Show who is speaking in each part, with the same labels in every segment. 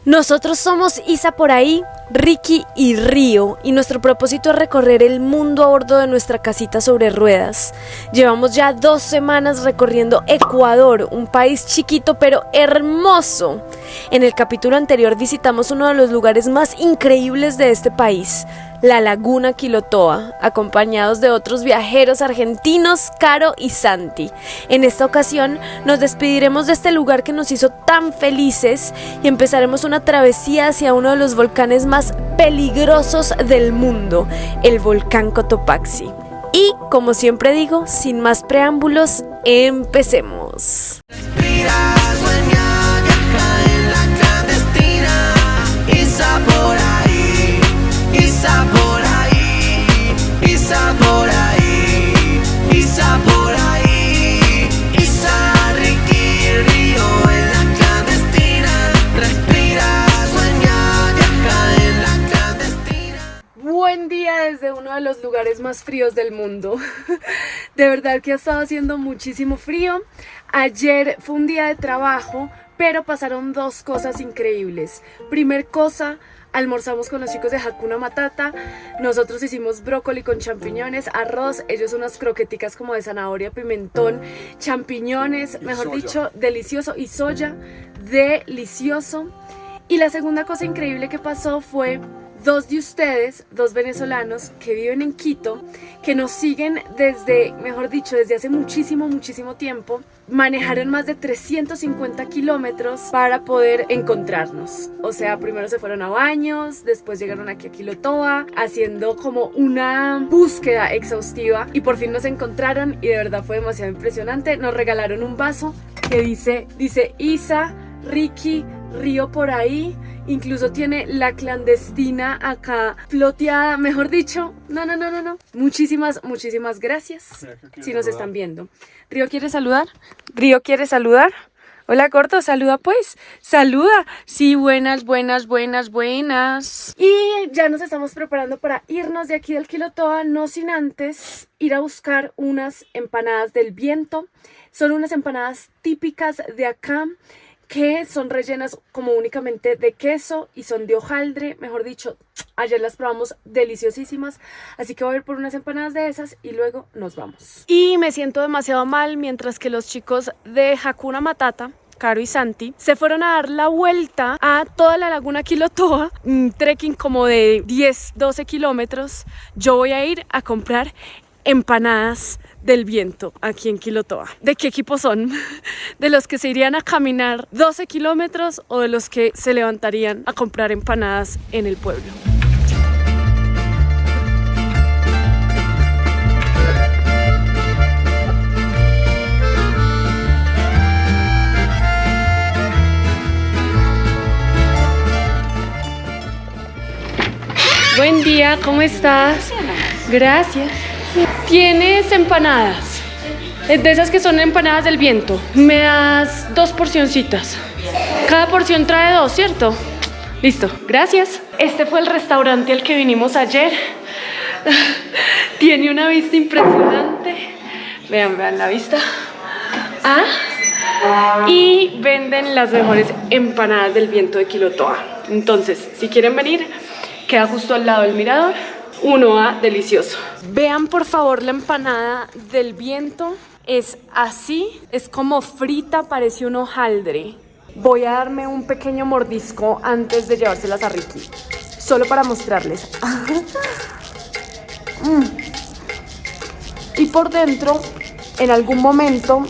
Speaker 1: Nosotros somos Isa por ahí, Ricky y Río, y nuestro propósito es recorrer el mundo a bordo de nuestra casita sobre ruedas. Llevamos ya 2 semanas recorriendo Ecuador, un país chiquito pero hermoso. En el capítulo anterior visitamos uno de los lugares más increíbles de este país, la Laguna Quilotoa, acompañados de otros viajeros argentinos, Caro y Santi. En esta ocasión nos despediremos de este lugar que nos hizo tan felices y empezaremos una travesía hacia uno de los volcanes más peligrosos del mundo, el volcán Cotopaxi. Y, como siempre digo, sin más preámbulos, empecemos. Buen día desde uno de los lugares más fríos del mundo. De verdad que ha estado haciendo muchísimo frío. Ayer fue un día de trabajo, pero pasaron 2 cosas increíbles. Primer cosa, almorzamos con los chicos de Hakuna Matata. Nosotros hicimos brócoli con champiñones, arroz, ellos unas croqueticas como de zanahoria, pimentón, champiñones, mejor dicho, delicioso, y soya, delicioso. Y la segunda cosa increíble que pasó fue 2 de ustedes, 2 venezolanos que viven en Quito, que nos siguen desde, mejor dicho, desde hace muchísimo tiempo, manejaron más de 350 kilómetros para poder encontrarnos. O sea, primero se fueron a Baños, después llegaron aquí a Quilotoa, haciendo como una búsqueda exhaustiva, y por fin nos encontraron y de verdad fue demasiado impresionante. Nos regalaron un vaso que dice Isa, Ricky, Río por ahí. Incluso tiene la clandestina acá floteada, mejor dicho. No. Muchísimas gracias. Si nos están viendo. ¿Río quiere saludar? Hola, Corto, saluda pues. Saluda. Sí, buenas. Y ya nos estamos preparando para irnos de aquí del Quilotoa, no sin antes ir a buscar unas empanadas del viento. Son unas empanadas típicas de acá, que son rellenas como únicamente de queso y son de hojaldre, mejor dicho, ayer las probamos deliciosísimas, así que voy a ir por unas empanadas de esas y luego nos vamos. Y me siento demasiado mal mientras que los chicos de Hakuna Matata, Caro y Santi, se fueron a dar la vuelta a toda la Laguna Quilotoa, un trekking como de 10-12 kilómetros. Yo voy a ir a comprar empanadas del viento aquí en Quilotoa. ¿De qué equipo son? ¿De los que se irían a caminar 12 kilómetros o de los que se levantarían a comprar empanadas en el pueblo? Buen día, ¿cómo estás? Gracias. ¿Tienes empanadas? De esas que son empanadas del viento. Me das 2 porcioncitas. Cada porción trae 2, ¿cierto? Listo, gracias. Este fue el restaurante al que vinimos ayer. Tiene una vista impresionante. Vean la vista. Y venden las mejores empanadas del viento de Quilotoa. Entonces, si quieren venir, queda justo al lado del mirador. 1A, delicioso. Vean por favor la empanada del viento. Es así, es como frita, parece un hojaldre. Voy a darme un pequeño mordisco antes de llevárselas a Ricky, solo para mostrarles. Y por dentro, en algún momento,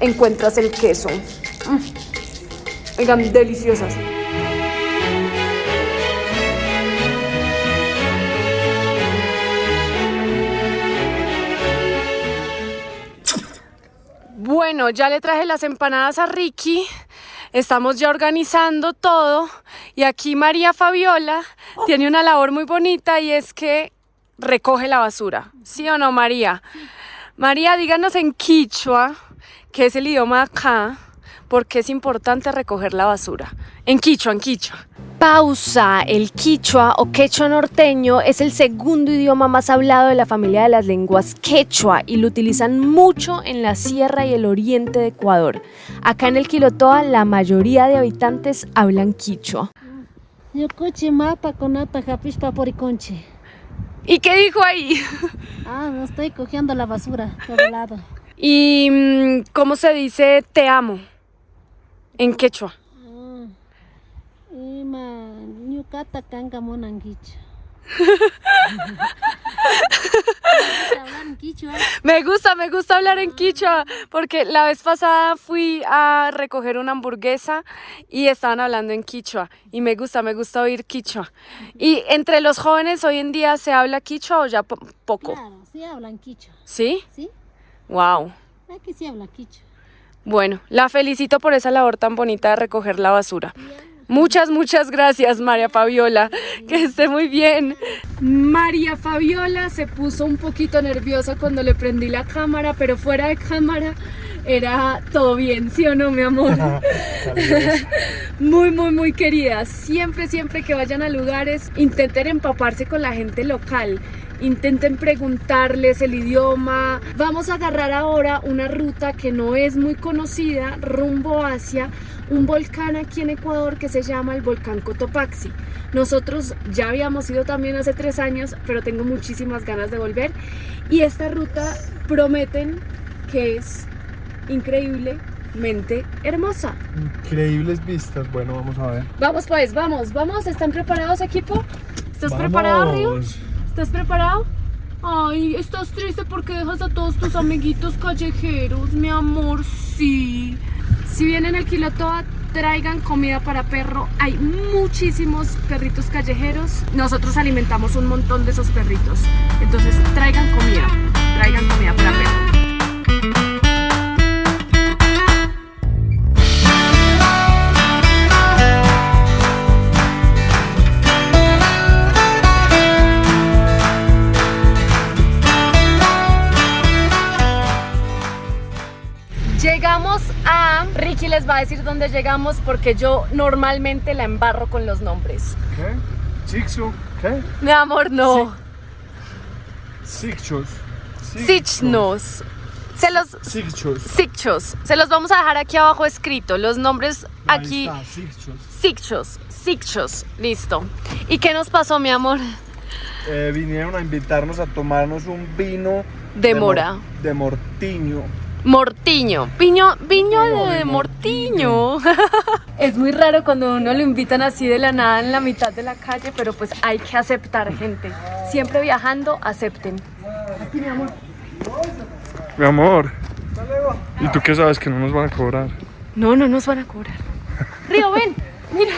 Speaker 1: encuentras el queso. Oigan, deliciosas. Bueno, ya le traje las empanadas a Ricky, estamos ya organizando todo y aquí María Fabiola tiene una labor muy bonita y es que recoge la basura. ¿Sí o no, María? María, díganos en quichua, que es el idioma de acá, por qué es importante recoger la basura. En quichua. Pausa. El quichua o quechua norteño es el segundo idioma más hablado de la familia de las lenguas quechua y lo utilizan mucho en la sierra y el oriente de Ecuador. Acá en el Quilotoa la mayoría de habitantes hablan quichua.
Speaker 2: Yokuchi mapa conata japishpa poriconche.
Speaker 1: ¿Y qué dijo ahí?
Speaker 2: No estoy cogiendo la basura por el lado.
Speaker 1: ¿Y cómo se dice te amo en quechua?
Speaker 2: Ima ñukata kanga monanguicho.
Speaker 1: Me gusta hablar en quichua porque la vez pasada fui a recoger una hamburguesa y estaban hablando en quichua y me gusta oír quichua. ¿Y entre los jóvenes hoy en día se habla quichua o ya poco?
Speaker 2: Claro, sí hablan quichua.
Speaker 1: ¿Sí?
Speaker 2: Sí,
Speaker 1: Wow.
Speaker 2: aquí sí habla quichua.
Speaker 1: Bueno, la felicito por esa labor tan bonita de recoger la basura. Muchas gracias, María Fabiola. Que esté muy bien. María Fabiola se puso un poquito nerviosa cuando le prendí la cámara, pero fuera de cámara era todo bien, ¿sí o no, mi amor? Muy querida. Siempre que vayan a lugares, intenten empaparse con la gente local. Intenten preguntarles el idioma. Vamos a agarrar ahora una ruta que no es muy conocida, rumbo hacia un volcán aquí en Ecuador que se llama el volcán Cotopaxi. Nosotros ya habíamos ido también hace 3 años, pero tengo muchísimas ganas de volver. Y esta ruta prometen que es increíblemente hermosa.
Speaker 3: Increíbles vistas. Bueno, vamos a ver.
Speaker 1: Vamos pues, vamos. ¿Están preparados, equipo? ¿Estás preparado, Río? ¿Estás preparado? Ay, ¿estás triste porque dejas a todos tus amiguitos callejeros, mi amor? Sí. Si vienen al Quilotoa, traigan comida para perro. Hay muchísimos perritos callejeros. Nosotros alimentamos un montón de esos perritos. Entonces, traigan comida para perro. Llegamos a... Ricky les va a decir dónde llegamos porque yo normalmente la embarro con los nombres.
Speaker 3: ¿Qué? ¿Chixu? ¿Qué?
Speaker 1: Mi amor, no.
Speaker 3: Sicchos.
Speaker 1: Sichnos. Sicchos. Se los vamos a dejar aquí abajo escrito. Los nombres aquí. Sicchos. Listo. ¿Y qué nos pasó, mi amor?
Speaker 3: Vinieron a invitarnos a tomarnos un vino
Speaker 1: de mora.
Speaker 3: De mortiño.
Speaker 1: Mortiño, viño de mortiño. Es muy raro cuando uno lo invitan así de la nada en la mitad de la calle, pero pues hay que aceptar, gente. Siempre viajando, acepten. Aquí, mi amor.
Speaker 3: Mi amor. ¿Y tú qué sabes que no nos van a cobrar?
Speaker 1: No nos van a cobrar. Río, ven, mira.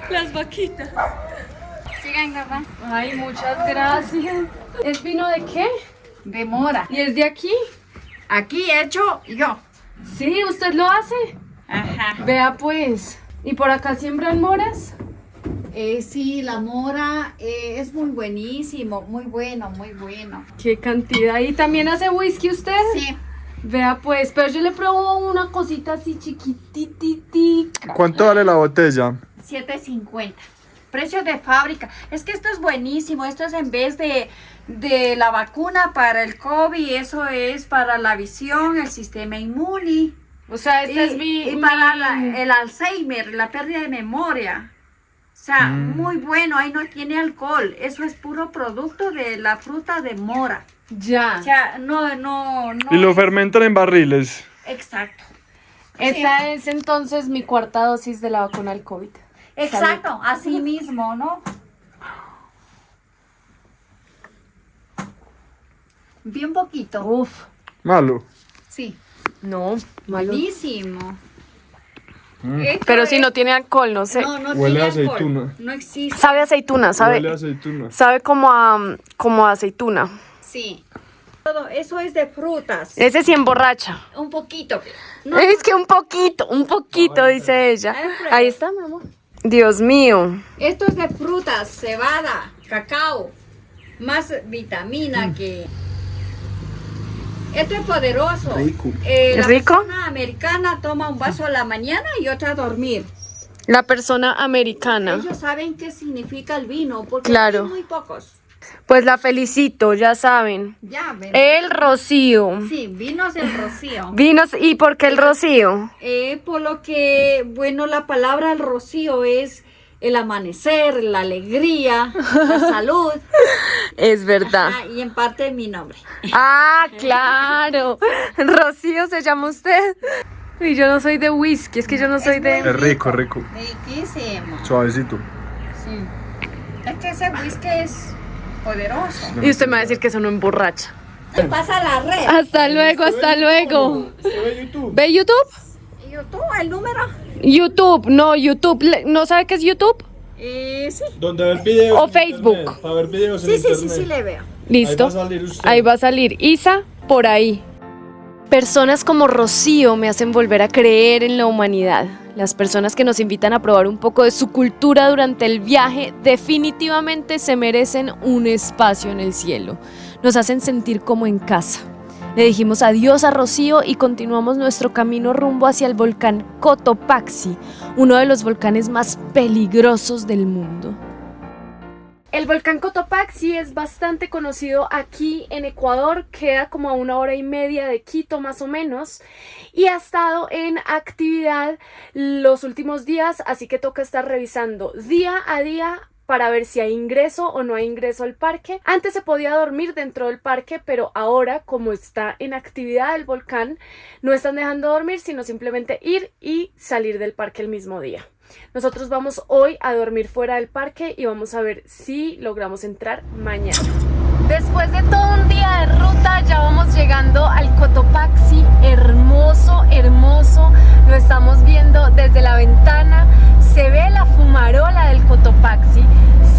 Speaker 1: Las vaquitas.
Speaker 4: Sigan, papá.
Speaker 1: Ay, muchas gracias. ¿Es vino de qué?
Speaker 4: De mora.
Speaker 1: ¿Y es de aquí?
Speaker 4: Aquí hecho yo.
Speaker 1: Sí, ¿usted lo hace?
Speaker 4: Ajá.
Speaker 1: Vea pues. ¿Y por acá siembran moras?
Speaker 4: Sí, la mora es muy buenísimo, muy bueno.
Speaker 1: ¿Qué cantidad? ¿Y también hace whisky usted?
Speaker 4: Sí.
Speaker 1: Vea pues, pero yo le pruebo una cosita así chiquitititica.
Speaker 3: ¿Cuánto vale la botella?
Speaker 4: 7.50. Precio de fábrica. Es que esto es buenísimo. Esto es en vez de la vacuna para el COVID. Eso es para la visión, el sistema inmune.
Speaker 1: O sea, este es
Speaker 4: y para el Alzheimer, la pérdida de memoria. O sea, muy bueno. Ahí no tiene alcohol. Eso es puro producto de la fruta de mora.
Speaker 1: Ya.
Speaker 4: O sea, no.
Speaker 3: Y lo fermentan en barriles.
Speaker 4: Exacto.
Speaker 1: Esta es entonces mi 4ª dosis de la vacuna al COVID.
Speaker 4: Exacto,
Speaker 1: Salud.
Speaker 4: así mismo, ¿no? Bien poquito.
Speaker 1: Uf.
Speaker 3: Malo.
Speaker 4: Sí.
Speaker 1: No, malo.
Speaker 4: Buenísimo.
Speaker 1: Pero si no tiene alcohol, no sé.
Speaker 4: No
Speaker 3: Huele
Speaker 4: tiene
Speaker 3: a
Speaker 4: alcohol.
Speaker 3: aceituna.
Speaker 4: No existe.
Speaker 1: Sabe a aceituna,
Speaker 3: Huele a aceituna.
Speaker 1: sabe como a aceituna.
Speaker 4: Sí. Todo eso es de frutas.
Speaker 1: Ese sí emborracha.
Speaker 4: Un poquito. No,
Speaker 1: Es que un poquito, dice ella. Ahí está, mi amor. Dios mío.
Speaker 4: esto es de frutas, cebada, cacao. Más vitamina que... Esto es poderoso.
Speaker 3: Rico.
Speaker 4: La
Speaker 1: ¿Rico?
Speaker 4: persona americana toma un vaso a la mañana y otra a dormir.
Speaker 1: La persona americana.
Speaker 4: Ellos saben qué significa el vino, porque
Speaker 1: Claro.
Speaker 4: hay muy pocos.
Speaker 1: Pues la felicito, ya saben.
Speaker 4: Ya, ven.
Speaker 1: El Rocío.
Speaker 4: Sí, vinos del Rocío.
Speaker 1: Vinos, ¿y por qué el Rocío?
Speaker 4: Por lo que, bueno, la palabra el Rocío es el amanecer, la alegría, la salud.
Speaker 1: Es verdad.
Speaker 4: Ajá, y en parte mi nombre.
Speaker 1: Ah, claro. Rocío se llama usted. Y yo no soy de whisky, es que yo no soy de...
Speaker 3: Es rico, rico.
Speaker 4: Riquísimo.
Speaker 3: Suavecito.
Speaker 4: Sí. Es que ese whisky es poderoso.
Speaker 1: Y usted me va a decir que eso no emborracha.
Speaker 4: Te pasa la red.
Speaker 1: Hasta luego, hasta luego.
Speaker 3: ¿Usted ve YouTube?
Speaker 1: ¿Ve YouTube?
Speaker 4: ¿Y tú, el número?
Speaker 1: YouTube, no, YouTube. ¿No sabe qué es YouTube?
Speaker 4: Sí.
Speaker 3: Donde ver videos.
Speaker 1: O
Speaker 3: en
Speaker 1: Facebook.
Speaker 3: internet, para ver videos en
Speaker 4: Sí, sí,
Speaker 3: internet.
Speaker 4: sí, sí, le veo.
Speaker 1: Listo.
Speaker 3: Ahí va a salir usted.
Speaker 1: Ahí va a salir Isa por ahí. Personas como Rocío me hacen volver a creer en la humanidad. Las personas que nos invitan a probar un poco de su cultura durante el viaje definitivamente se merecen un espacio en el cielo. Nos hacen sentir como en casa. Le dijimos adiós a Rocío y continuamos nuestro camino rumbo hacia el volcán Cotopaxi, uno de los volcanes más peligrosos del mundo. El volcán Cotopaxi es bastante conocido aquí en Ecuador, queda como a 1 hora y media de Quito más o menos y ha estado en actividad los últimos días, así que toca estar revisando día a día para ver si hay ingreso o no hay ingreso al parque. Antes se podía dormir dentro del parque, pero ahora, como está en actividad el volcán, no están dejando dormir, sino simplemente ir y salir del parque el mismo día. Nosotros vamos hoy a dormir fuera del parque y vamos a ver si logramos entrar mañana. Después de todo un día de ruta, ya vamos llegando al Cotopaxi. Hermoso, hermoso. Lo estamos viendo desde la ventana. Se ve la fumarola del Cotopaxi.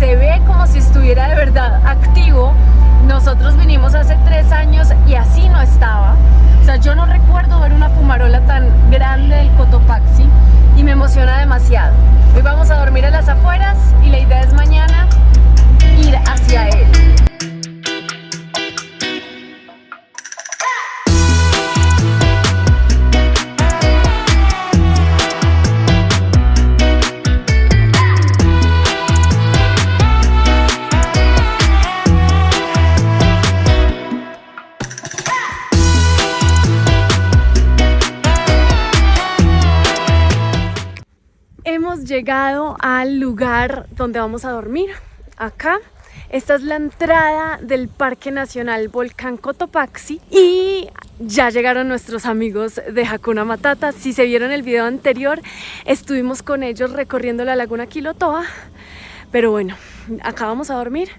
Speaker 1: Se ve como si estuviera de verdad activo. Nosotros vinimos hace 3 años y así no estaba. O sea, yo no recuerdo ver una fumarola tan grande del Cotopaxi y me emociona demasiado. Hoy vamos a dormir a las afueras y la idea es mañana ir hacia él. Hemos llegado al lugar donde vamos a dormir, acá. Esta es la entrada del Parque Nacional Volcán Cotopaxi y ya llegaron nuestros amigos de Hakuna Matata. Si se vieron el video anterior, estuvimos con ellos recorriendo la laguna Quilotoa, pero bueno, acá vamos a dormir.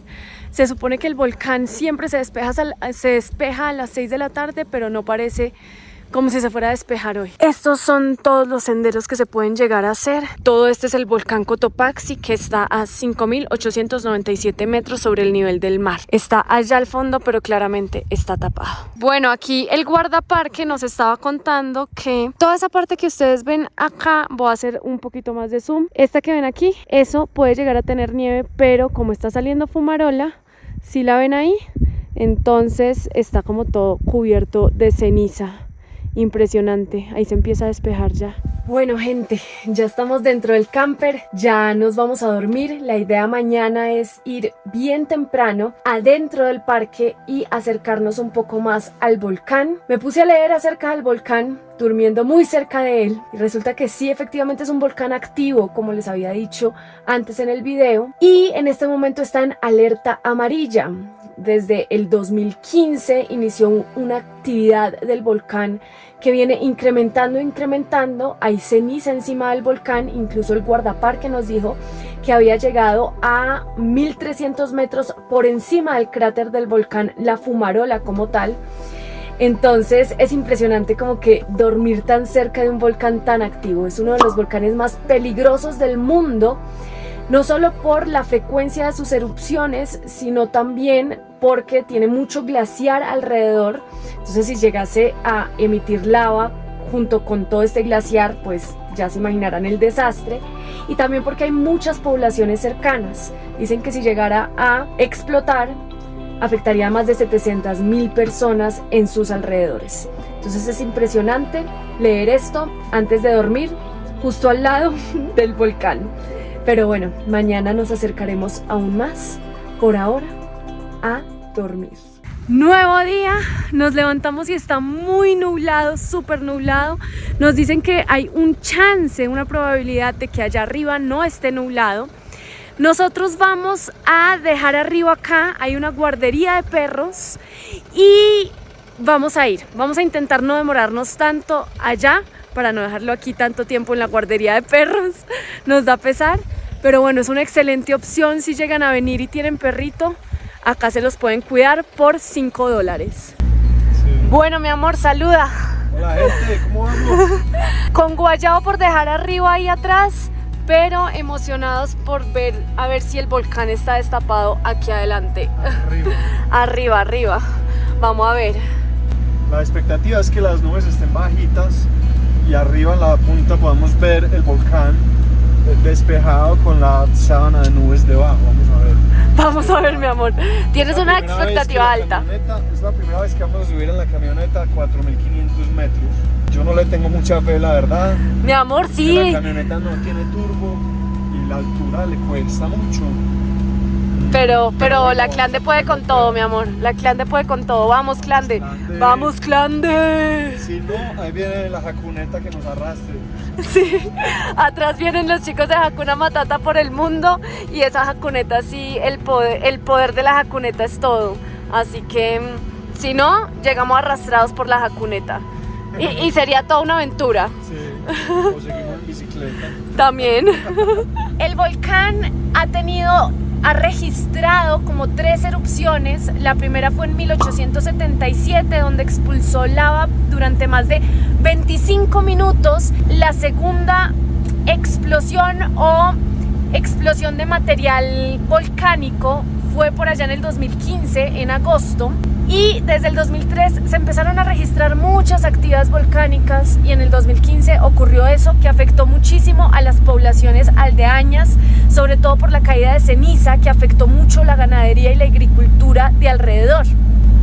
Speaker 1: Se supone que el volcán siempre se despeja a las 6 de la tarde, pero no parece como si se fuera a despejar hoy. Estos son todos los senderos que se pueden llegar a hacer. Todo este es el volcán Cotopaxi, que está a 5.897 metros sobre el nivel del mar. Está allá al fondo, pero claramente está tapado. Bueno, aquí el guardaparque nos estaba contando que toda esa parte que ustedes ven acá, voy a hacer un poquito más de zoom. Esta que ven aquí, eso puede llegar a tener nieve, pero como está saliendo fumarola, si la ven ahí, entonces está como todo cubierto de ceniza. Impresionante, ahí se empieza a despejar ya. Bueno, gente, ya estamos dentro del camper, ya nos vamos a dormir. La idea mañana es ir bien temprano adentro del parque y acercarnos un poco más al volcán. Me puse a leer acerca del volcán, durmiendo muy cerca de él, y resulta que sí, efectivamente es un volcán activo, como les había dicho antes en el video, y en este momento está en alerta amarilla. Desde el 2015 inició una actividad del volcán que viene incrementando. Hay ceniza encima del volcán, incluso el guardaparque nos dijo que había llegado a 1.300 metros por encima del cráter del volcán, la fumarola como tal. Entonces es impresionante como que dormir tan cerca de un volcán tan activo. Es uno de los volcanes más peligrosos del mundo, no solo por la frecuencia de sus erupciones, sino también porque tiene mucho glaciar alrededor. Entonces si llegase a emitir lava junto con todo este glaciar, pues ya se imaginarán el desastre. Y también porque hay muchas poblaciones cercanas. Dicen que si llegara a explotar, afectaría a más de 700.000 personas en sus alrededores. Entonces es impresionante leer esto antes de dormir justo al lado del volcán. Pero bueno, mañana nos acercaremos aún más. Por ahora, a dormir. Nuevo día, nos levantamos y está muy nublado, súper nublado. Nos dicen que hay un chance, una probabilidad de que allá arriba no esté nublado. Nosotros vamos a dejar arriba acá, hay una guardería de perros y vamos a intentar no demorarnos tanto allá para no dejarlo aquí tanto tiempo en la guardería de perros. Nos da pesar, pero bueno, es una excelente opción si llegan a venir y tienen perrito. Acá se los pueden cuidar por $5. Sí. Bueno, mi amor, saluda.
Speaker 3: Hola, gente, ¿cómo vamos?
Speaker 1: Con Guayabo por dejar arriba ahí atrás, pero emocionados por ver, a ver si el volcán está destapado aquí adelante. Arriba. Vamos a ver.
Speaker 3: La expectativa es que las nubes estén bajitas y arriba en la punta podamos ver el volcán despejado con la sábana de nubes debajo.
Speaker 1: Vamos a ver, mi amor. Tienes una expectativa alta.
Speaker 3: Es la primera vez que vamos a subir en la camioneta a 4.500 metros. Yo no le tengo mucha fe, la verdad.
Speaker 1: Mi amor, sí.
Speaker 3: La camioneta no tiene turbo y la altura le cuesta mucho.
Speaker 1: Pero la Clande puede con todo, mi amor. La Clande puede con todo. Vamos, Clande. Vamos, Clande.
Speaker 3: Si no, ahí viene la jacuneta que nos arrastre.
Speaker 1: Sí, atrás vienen los chicos de Hakuna Matata por el mundo y esa jacuneta, sí, el poder de la jacuneta es todo. Así que, si no, llegamos arrastrados por la jacuneta. Y sería toda una aventura.
Speaker 3: Sí, o seguimos en bicicleta.
Speaker 1: También. El volcán ha registrado como 3 erupciones. La primera fue en 1877, donde expulsó lava durante más de 25 minutos. La segunda explosión de material volcánico fue por allá en el 2015, en agosto. Y desde el 2003 se empezaron a registrar muchas actividades volcánicas y en el 2015 ocurrió eso que afectó muchísimo a las poblaciones aldeañas, sobre todo por la caída de ceniza que afectó mucho la ganadería y la agricultura de alrededor.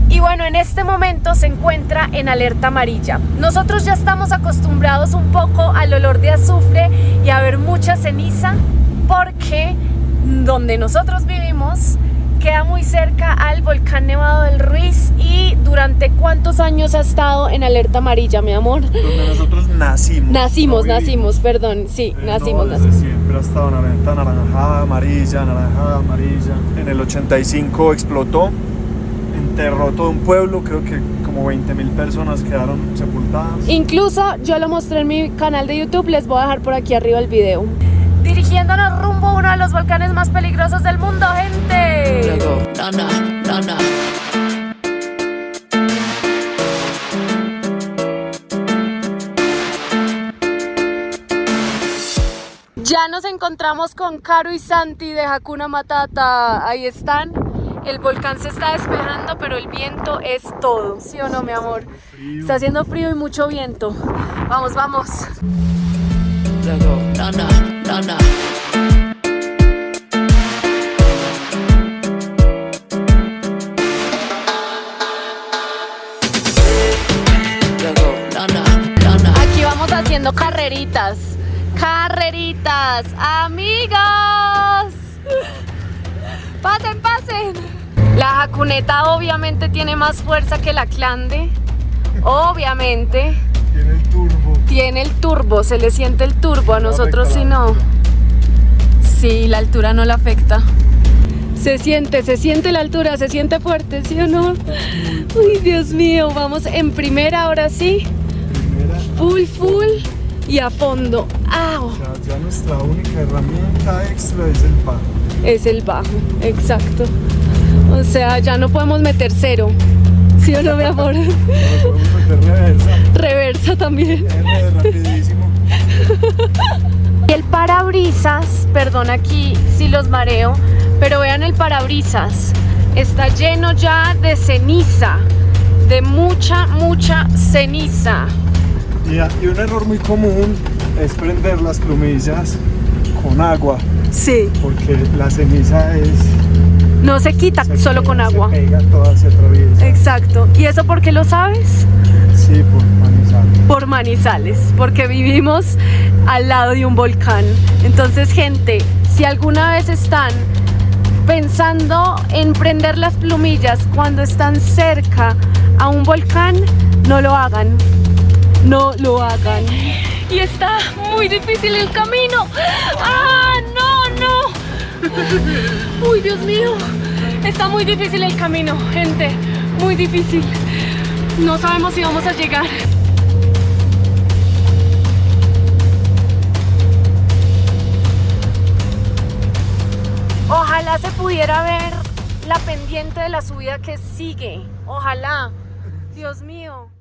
Speaker 1: Y bueno, en este momento se encuentra en alerta amarilla. Nosotros ya estamos acostumbrados un poco al olor de azufre y a ver mucha ceniza porque donde nosotros vivimos queda muy cerca al volcán Nevado del Ruiz. ¿Y durante cuántos años ha estado en alerta amarilla, mi amor?
Speaker 3: Donde nosotros nacimos.
Speaker 1: Nacimos. Siempre
Speaker 3: ha estado en alerta anaranjada, amarilla. En el 85 explotó, enterró todo un pueblo, creo que como 20.000 personas quedaron sepultadas.
Speaker 1: Incluso yo lo mostré en mi canal de YouTube, les voy a dejar por aquí arriba el video. Dirigiéndonos rumbo a uno de los volcanes más peligrosos del mundo, gente. Ya nos encontramos con Caro y Santi de Hakuna Matata. Ahí están. El volcán se está despejando, pero el viento es todo. ¿Sí o no, mi amor? Está haciendo frío y mucho viento. Vamos. Aquí vamos haciendo carreritas, amigos. Pasen. La jacuneta obviamente tiene más fuerza que la Clande. Obviamente. Tiene el turbo, se le siente el turbo, a nosotros sí no. Sí, la altura no la afecta. Se siente la altura, se siente fuerte, ¿sí o no? Uy, Dios mío, vamos en primera ahora sí. Full y a fondo. ¡Au!
Speaker 3: Ya nuestra única herramienta extra es el bajo.
Speaker 1: Es el bajo, exacto. O sea, ya no podemos meter cero. ¿Sí o no, mi amor?
Speaker 3: No podemos meter reversa.
Speaker 1: Reversa también.
Speaker 3: Rapidísimo.
Speaker 1: Y el parabrisas, perdón aquí si los mareo, pero vean el parabrisas. Está lleno ya de ceniza, de mucha ceniza.
Speaker 3: Y un error muy común es prender las plumillas con agua.
Speaker 1: Sí.
Speaker 3: Porque la ceniza
Speaker 1: no se quita solo con agua.
Speaker 3: Se pega toda, se atraviesa.
Speaker 1: Exacto. ¿Y eso por qué lo sabes?
Speaker 3: Sí, por panizar.
Speaker 1: por Manizales, porque vivimos al lado de un volcán. Entonces, gente, si alguna vez están pensando en prender las plumillas cuando están cerca a un volcán, no lo hagan. No lo hagan.
Speaker 5: Y está muy difícil el camino. ¡Ah, no, no! ¡Uy, Dios mío! Está muy difícil el camino, gente. Muy difícil. No sabemos si vamos a llegar.
Speaker 1: Ojalá se pudiera ver la pendiente de la subida que sigue. Ojalá. Dios mío.